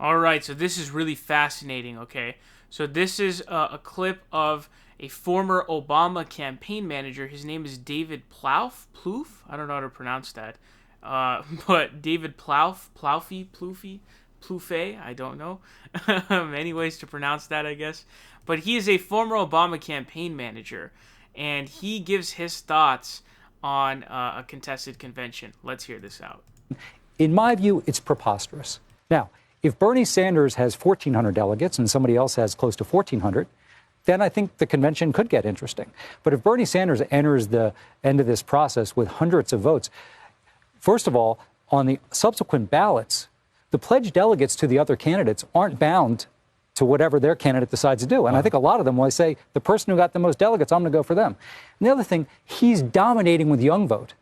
All right, so this is really fascinating, okay? So this is a clip of a former Obama campaign manager. His name is David Plouffe? I don't know how to pronounce that. But David Plouffe, I don't know. Many ways to pronounce that, I guess. But he is a former Obama campaign manager, and he gives his thoughts on a contested convention. Let's hear this out. In my view, it's preposterous. Now, if Bernie Sanders has 1,400 delegates and somebody else has close to 1,400, then I think the convention could get interesting. But if Bernie Sanders enters the end of this process with hundreds of votes, first of all, on the subsequent ballots, the pledged delegates to the other candidates aren't bound to whatever their candidate decides to do. And I think a lot of them will say, the person who got the most delegates, I'm going to go for them. And the other thing, he's dominating with young vote.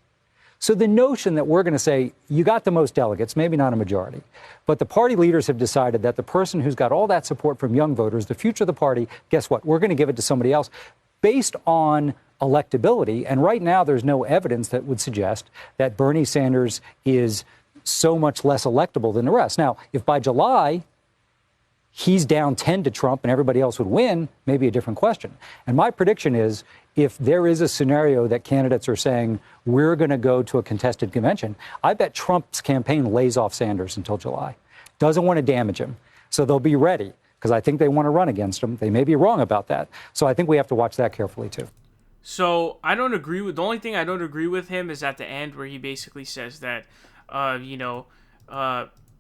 So the notion that we're going to say, you got the most delegates, maybe not a majority, but the party leaders have decided that the person who's got all that support from young voters, the future of the party, guess what? We're going to give it to somebody else based on electability. And right now, there's no evidence that would suggest that Bernie Sanders is so much less electable than the rest. Now, if by July, he's down 10 to Trump and everybody else would win, maybe a different question. And my prediction is, if there is a scenario that candidates are saying, we're going to go to a contested convention, I bet Trump's campaign lays off Sanders until July. Doesn't want to damage him. So they'll be ready, because I think they want to run against him. They may be wrong about that. So I think we have to watch that carefully, too. So I don't agree with, the only thing I don't agree with him is at the end where he basically says that,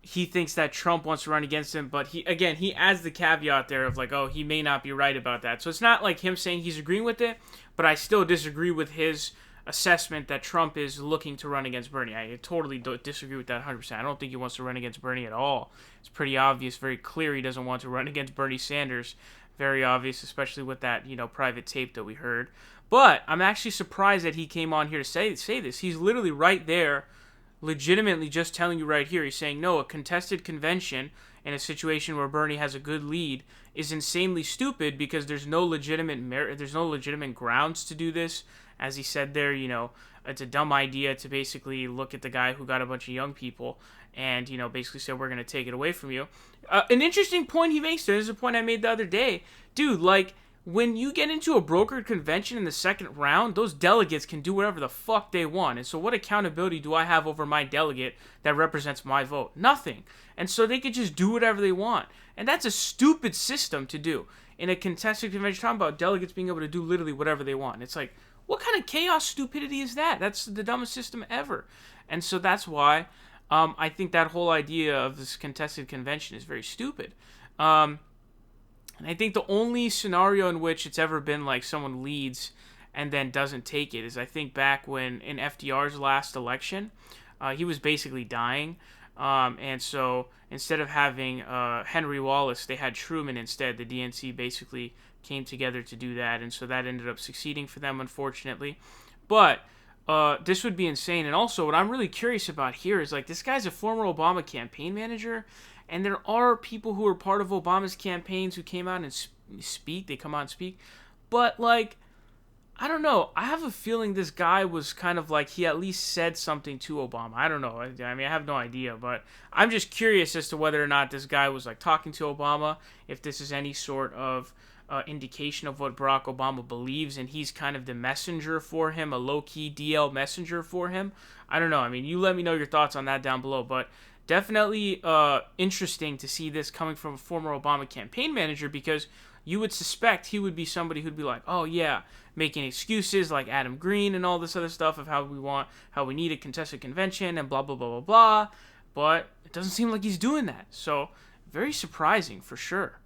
he thinks that Trump wants to run against him, but he adds the caveat there of like, oh, he may not be right about that. So it's not like him saying he's agreeing with it, but I still disagree with his assessment that Trump is looking to run against Bernie. I totally disagree with that 100%. I don't think he wants to run against Bernie at all. It's pretty obvious, very clear he doesn't want to run against Bernie Sanders. Very obvious, especially with that, private tape that we heard. But I'm actually surprised that he came on here to say this. He's literally right there, legitimately just telling you right here. He's saying, no, a contested convention in a situation where Bernie has a good lead is insanely stupid because there's no legitimate merit, there's no legitimate grounds to do this. As he said there, it's a dumb idea to basically look at the guy who got a bunch of young people and, basically say, we're going to take it away from you. An interesting point he makes there, this is a point I made the other day. Dude, like, when you get into a brokered convention in the second round, those delegates can do whatever the fuck they want. And so what accountability do I have over my delegate that represents my vote? Nothing. And so they could just do whatever they want. And that's a stupid system to do. In a contested convention, talking about delegates being able to do literally whatever they want. It's like, what kind of chaos stupidity is that? That's the dumbest system ever. And so that's why I think that whole idea of this contested convention is very stupid. And I think the only scenario in which it's ever been like someone leads and then doesn't take it is, I think, back when in FDR's last election, he was basically dying. And so instead of having Henry Wallace, they had Truman instead. The DNC basically came together to do that. And so that ended up succeeding for them, unfortunately. But this would be insane. And also what I'm really curious about here is, like, this guy's a former Obama campaign manager. And there are people who are part of Obama's campaigns who came out and speak. They come out and speak. But, like, I don't know. I have a feeling this guy was kind of like, he at least said something to Obama. I don't know. I mean, I have no idea. But I'm just curious as to whether or not this guy was, like, talking to Obama. If this is any sort of indication of what Barack Obama believes. And he's kind of the messenger for him. A low-key DL messenger for him. I don't know. I mean, you let me know your thoughts on that down below. But definitely interesting to see this coming from a former Obama campaign manager, because you would suspect he would be somebody who'd be like, oh yeah, making excuses like Adam Green and all this other stuff of how we need a contested convention and blah, blah, blah, blah, blah. But it doesn't seem like he's doing that. So very surprising for sure.